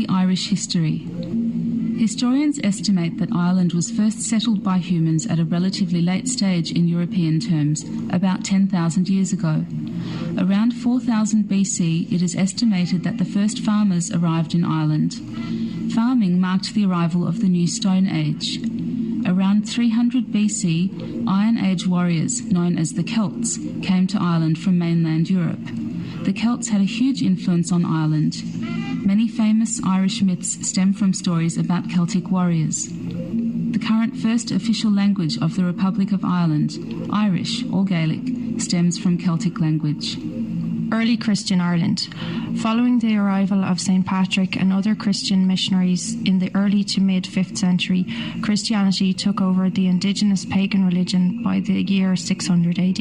Irish history. Historians estimate that Ireland was first settled by humans at a relatively late stage in European terms, about 10,000 years ago. Around 4000 BC, it is estimated that the first farmers arrived in Ireland. Farming marked the arrival of the New Stone Age. Around 300 BC, Iron Age warriors, known as the Celts, came to Ireland from mainland Europe. The Celts had a huge influence on Ireland. Many famous Irish myths stem from stories about Celtic warriors. The current first official language of the Republic of Ireland, Irish or Gaelic, stems from Celtic language. Early Christian Ireland. Following the arrival of St. Patrick and other Christian missionaries in the early to mid-5th century, Christianity took over the indigenous pagan religion by the year 600 AD.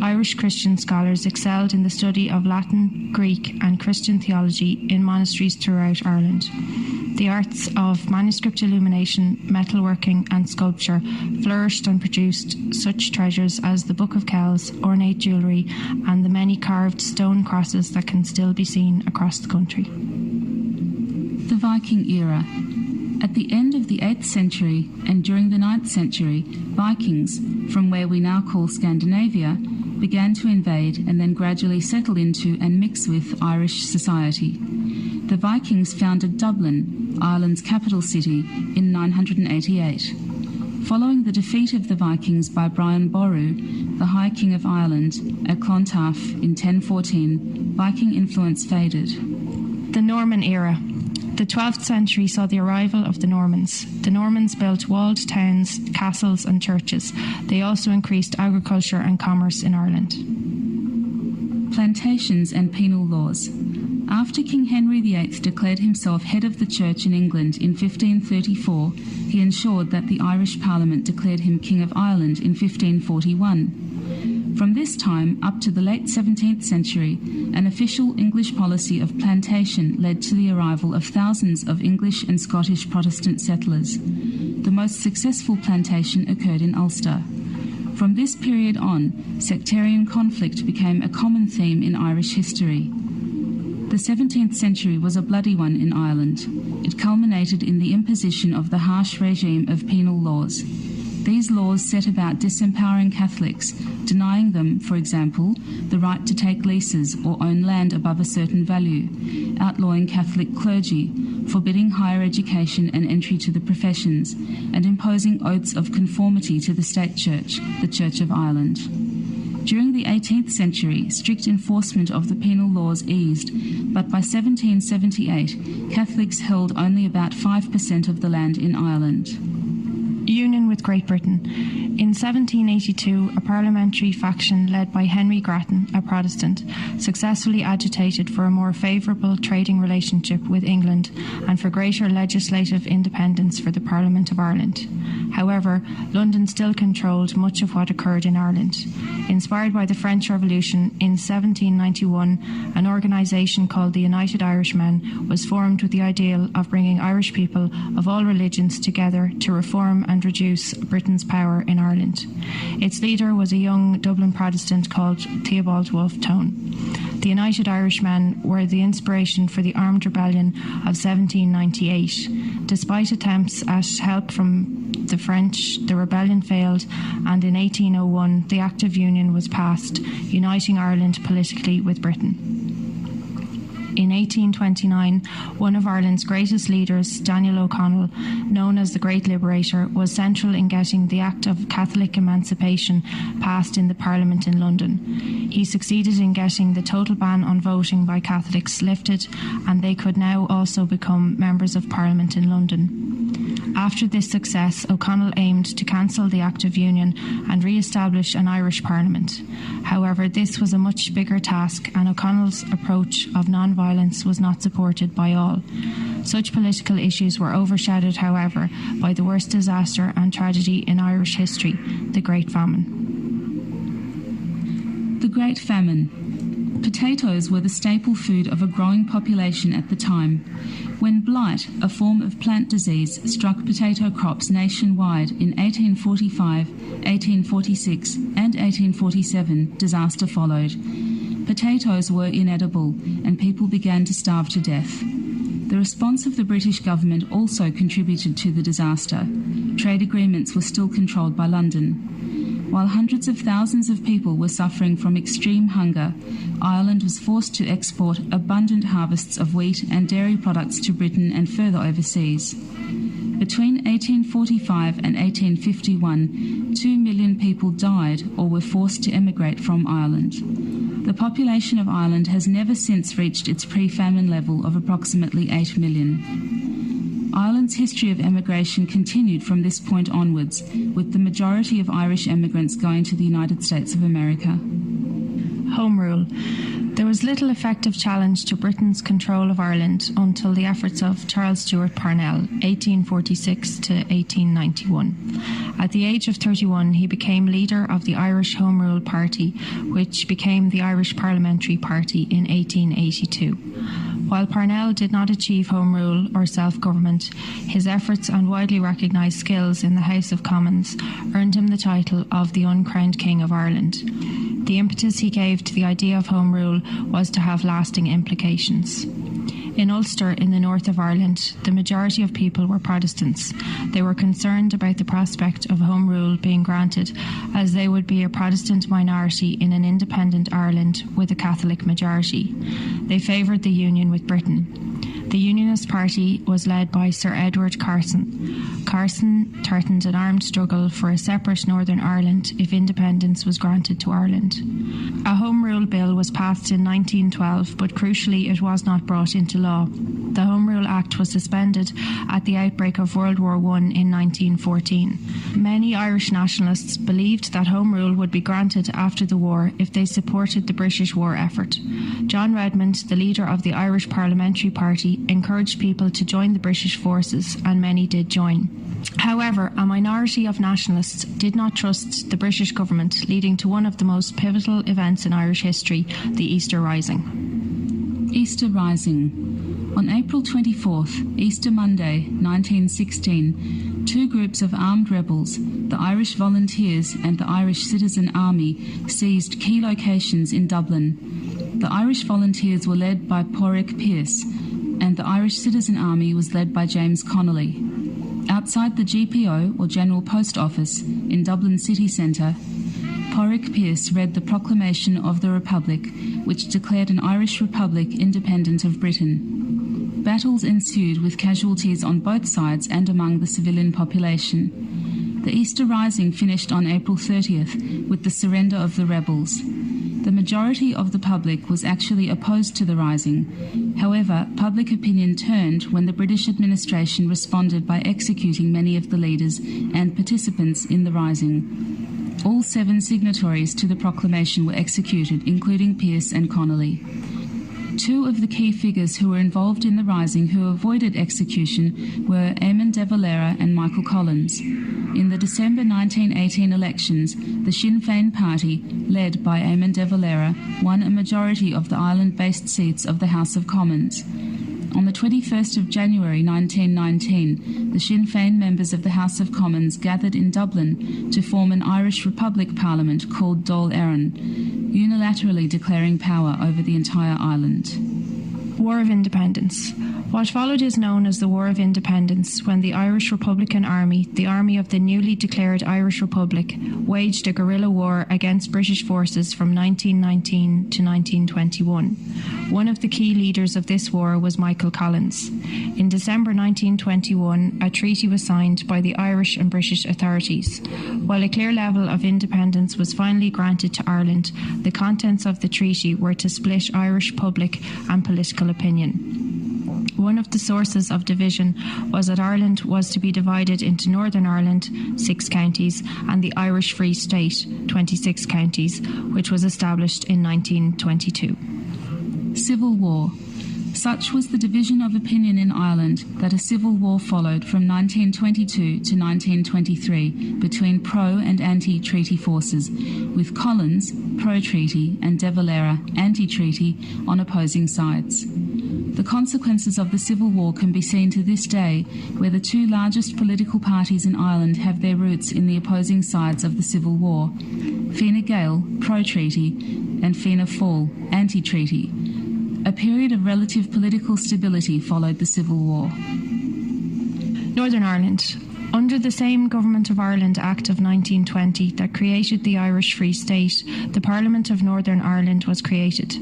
Irish Christian scholars excelled in the study of Latin, Greek and Christian theology in monasteries throughout Ireland. The arts of manuscript illumination, metalworking and sculpture flourished and produced such treasures as the Book of Kells, ornate jewellery and the many carved stone crosses that can still be seen across the country. The Viking era. At the end of the 8th century and during the 9th century, Vikings, from where we now call Scandinavia, began to invade and then gradually settle into and mix with Irish society. The Vikings founded Dublin, Ireland's capital city, in 988. Following the defeat of the Vikings by Brian Boru, the High King of Ireland, at Clontarf in 1014, Viking influence faded. The Norman era. The 12th century saw the arrival of the Normans. The Normans built walled towns, castles and churches. They also increased agriculture and commerce in Ireland. Plantations and penal laws. After King Henry VIII declared himself head of the Church in England in 1534, he ensured that the Irish Parliament declared him King of Ireland in 1541. From this time up to the late 17th century, an official English policy of plantation led to the arrival of thousands of English and Scottish Protestant settlers. The most successful plantation occurred in Ulster. From this period on, sectarian conflict became a common theme in Irish history. The 17th century was a bloody one in Ireland. It culminated in the imposition of the harsh regime of penal laws. These laws set about disempowering Catholics, denying them, for example, the right to take leases or own land above a certain value, outlawing Catholic clergy, forbidding higher education and entry to the professions, and imposing oaths of conformity to the state church, the Church of Ireland. During the 18th century, strict enforcement of the penal laws eased, but by 1778, Catholics held only about 5% of the land in Ireland. Union with Great Britain. In 1782, a parliamentary faction led by Henry Grattan, a Protestant, successfully agitated for a more favourable trading relationship with England and for greater legislative independence for the Parliament of Ireland. However, London still controlled much of what occurred in Ireland. Inspired by the French Revolution, in 1791, an organisation called the United Irishmen was formed with the ideal of bringing Irish people of all religions together to reform and reduce Britain's power in Ireland. Its leader was a young Dublin Protestant called Theobald Wolfe Tone. The United Irishmen were the inspiration for the armed rebellion of 1798. Despite attempts at help from the French, the rebellion failed, and in 1801 the Act of Union was passed, uniting Ireland politically with Britain. In 1829, one of Ireland's greatest leaders, Daniel O'Connell, known as the Great Liberator, was central in getting the Act of Catholic Emancipation passed in the Parliament in London. He succeeded in getting the total ban on voting by Catholics lifted, and they could now also become members of Parliament in London. After this success, O'Connell aimed to cancel the Act of Union and re-establish an Irish Parliament. However, this was a much bigger task, and O'Connell's approach of non-violence was not supported by all. Such political issues were overshadowed, however, by the worst disaster and tragedy in Irish history, the Great Famine. The Great Famine. Potatoes were the staple food of a growing population at the time. When blight, a form of plant disease, struck potato crops nationwide in 1845, 1846 and 1847, disaster followed. Potatoes were inedible and people began to starve to death. The response of the British government also contributed to the disaster. Trade agreements were still controlled by London. While hundreds of thousands of people were suffering from extreme hunger, Ireland was forced to export abundant harvests of wheat and dairy products to Britain and further overseas. Between 1845 and 1851, 2 million people died or were forced to emigrate from Ireland. The population of Ireland has never since reached its pre-famine level of approximately 8 million. Ireland's history of emigration continued from this point onwards, with the majority of Irish emigrants going to the United States of America. Home Rule. There was little effective challenge to Britain's control of Ireland until the efforts of Charles Stewart Parnell, 1846 to 1891. At the age of 31, he became leader of the Irish Home Rule Party, which became the Irish Parliamentary Party in 1882. While Parnell did not achieve Home Rule or self-government, his efforts and widely recognised skills in the House of Commons earned him the title of the Uncrowned King of Ireland. The impetus he gave to the idea of Home Rule was to have lasting implications. In Ulster, in the north of Ireland, the majority of people were Protestants. They were concerned about the prospect of Home Rule being granted, as they would be a Protestant minority in an independent Ireland with a Catholic majority. They favoured the union with Britain. The Unionist Party was led by Sir Edward Carson. Carson threatened an armed struggle for a separate Northern Ireland if independence was granted to Ireland. A Home Rule Bill was passed in 1912, but crucially it was not brought into law. The Home Rule Act was suspended at the outbreak of World War I in 1914. Many Irish nationalists believed that Home Rule would be granted after the war if they supported the British war effort. John Redmond, the leader of the Irish Parliamentary Party, encouraged people to join the British forces, and many did join. However, a minority of nationalists did not trust the British government, leading to one of the most pivotal events in Irish history, the Easter Rising. Easter Rising. On April 24th, Easter Monday, 1916, two groups of armed rebels, the Irish Volunteers and the Irish Citizen Army, seized key locations in Dublin. The Irish Volunteers were led by Pádraig Pearse, and the Irish Citizen Army was led by James Connolly. Outside the GPO, or General Post Office, in Dublin city centre, Pádraig Pearse read the Proclamation of the Republic, which declared an Irish Republic independent of Britain. Battles ensued with casualties on both sides and among the civilian population. The Easter Rising finished on April 30th with the surrender of the rebels. The majority of the public was actually opposed to the rising. However, public opinion turned when the British administration responded by executing many of the leaders and participants in the rising. All 7 signatories to the proclamation were executed, including Pearse and Connolly. 2 of the key figures who were involved in the rising who avoided execution were Eamon de Valera and Michael Collins. In the December 1918 elections, the Sinn Féin party, led by Eamon de Valera, won a majority of the Ireland-based seats of the House of Commons. On the 21st of January 1919, the Sinn Féin members of the House of Commons gathered in Dublin to form an Irish Republic Parliament called Dáil Éireann, unilaterally declaring power over the entire island. War of Independence. What followed is known as the War of Independence, when the Irish Republican Army, the army of the newly declared Irish Republic, waged a guerrilla war against British forces from 1919 to 1921. One of the key leaders of this war was Michael Collins. In December 1921, a treaty was signed by the Irish and British authorities. While a clear level of independence was finally granted to Ireland, the contents of the treaty were to split Irish public and political opinion. One of the sources of division was that Ireland was to be divided into Northern Ireland, 6 counties, and the Irish Free State, 26 counties, which was established in 1922. Civil War. Such was the division of opinion in Ireland that a civil war followed from 1922 to 1923 between pro- and anti-treaty forces, with Collins, pro-treaty, and De Valera, anti-treaty, on opposing sides. The consequences of the Civil War can be seen to this day, where the 2 largest political parties in Ireland have their roots in the opposing sides of the Civil War: Fine Gael, pro-treaty, and Fianna Fáil, anti-treaty. A period of relative political stability followed the Civil War. Northern Ireland. Under the same Government of Ireland Act of 1920 that created the Irish Free State, the Parliament of Northern Ireland was created.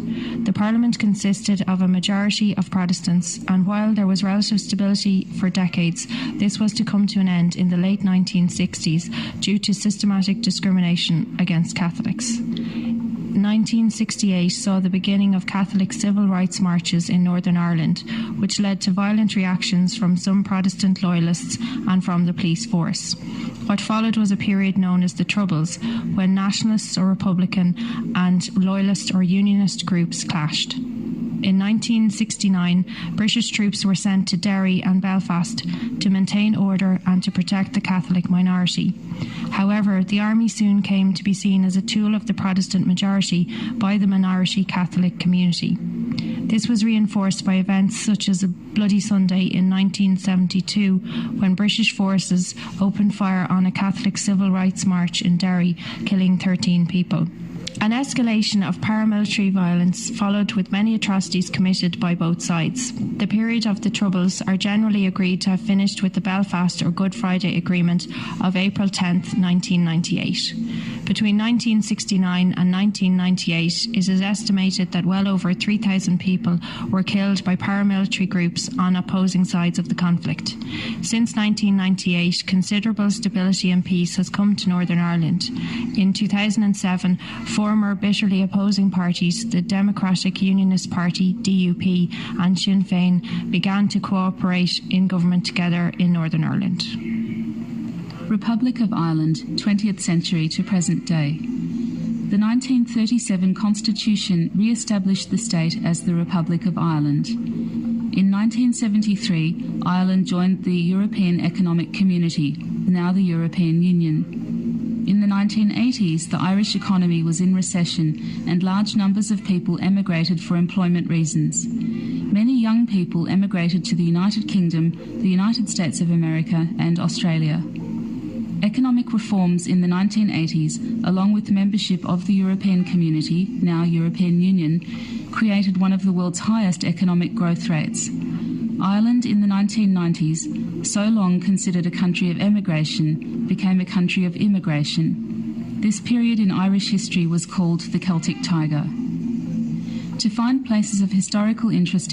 The Parliament consisted of a majority of Protestants, and while there was relative stability for decades, this was to come to an end in the late 1960s due to systematic discrimination against Catholics. 1968 saw the beginning of Catholic civil rights marches in Northern Ireland, which led to violent reactions from some Protestant loyalists and from the police force. What followed was a period known as the Troubles, when nationalists or Republican and loyalist or unionist groups clashed. In 1969, British troops were sent to Derry and Belfast to maintain order and to protect the Catholic minority. However, the army soon came to be seen as a tool of the Protestant majority by the minority Catholic community. This was reinforced by events such as a Bloody Sunday in 1972, when British forces opened fire on a Catholic civil rights march in Derry, killing 13 people. An escalation of paramilitary violence followed, with many atrocities committed by both sides. The period of the Troubles are generally agreed to have finished with the Belfast or Good Friday Agreement of April 10, 1998. Between 1969 and 1998, it is estimated that well over 3,000 people were killed by paramilitary groups on opposing sides of the conflict. Since 1998, considerable stability and peace has come to Northern Ireland. In 2007, former bitterly opposing parties, the Democratic Unionist Party, DUP, and Sinn Féin, began to cooperate in government together in Northern Ireland. Republic of Ireland, 20th century to present day. The 1937 Constitution re-established the state as the Republic of Ireland. In 1973, Ireland joined the European Economic Community, now the European Union. In the 1980s, the Irish economy was in recession and large numbers of people emigrated for employment reasons. Many young people emigrated to the United Kingdom, the United States of America, and Australia. Economic reforms in the 1980s, along with membership of the European Community, now European Union, created one of the world's highest economic growth rates. Ireland in the 1990s, so long considered a country of emigration, became a country of immigration. This period in Irish history was called the Celtic Tiger. To find places of historical interest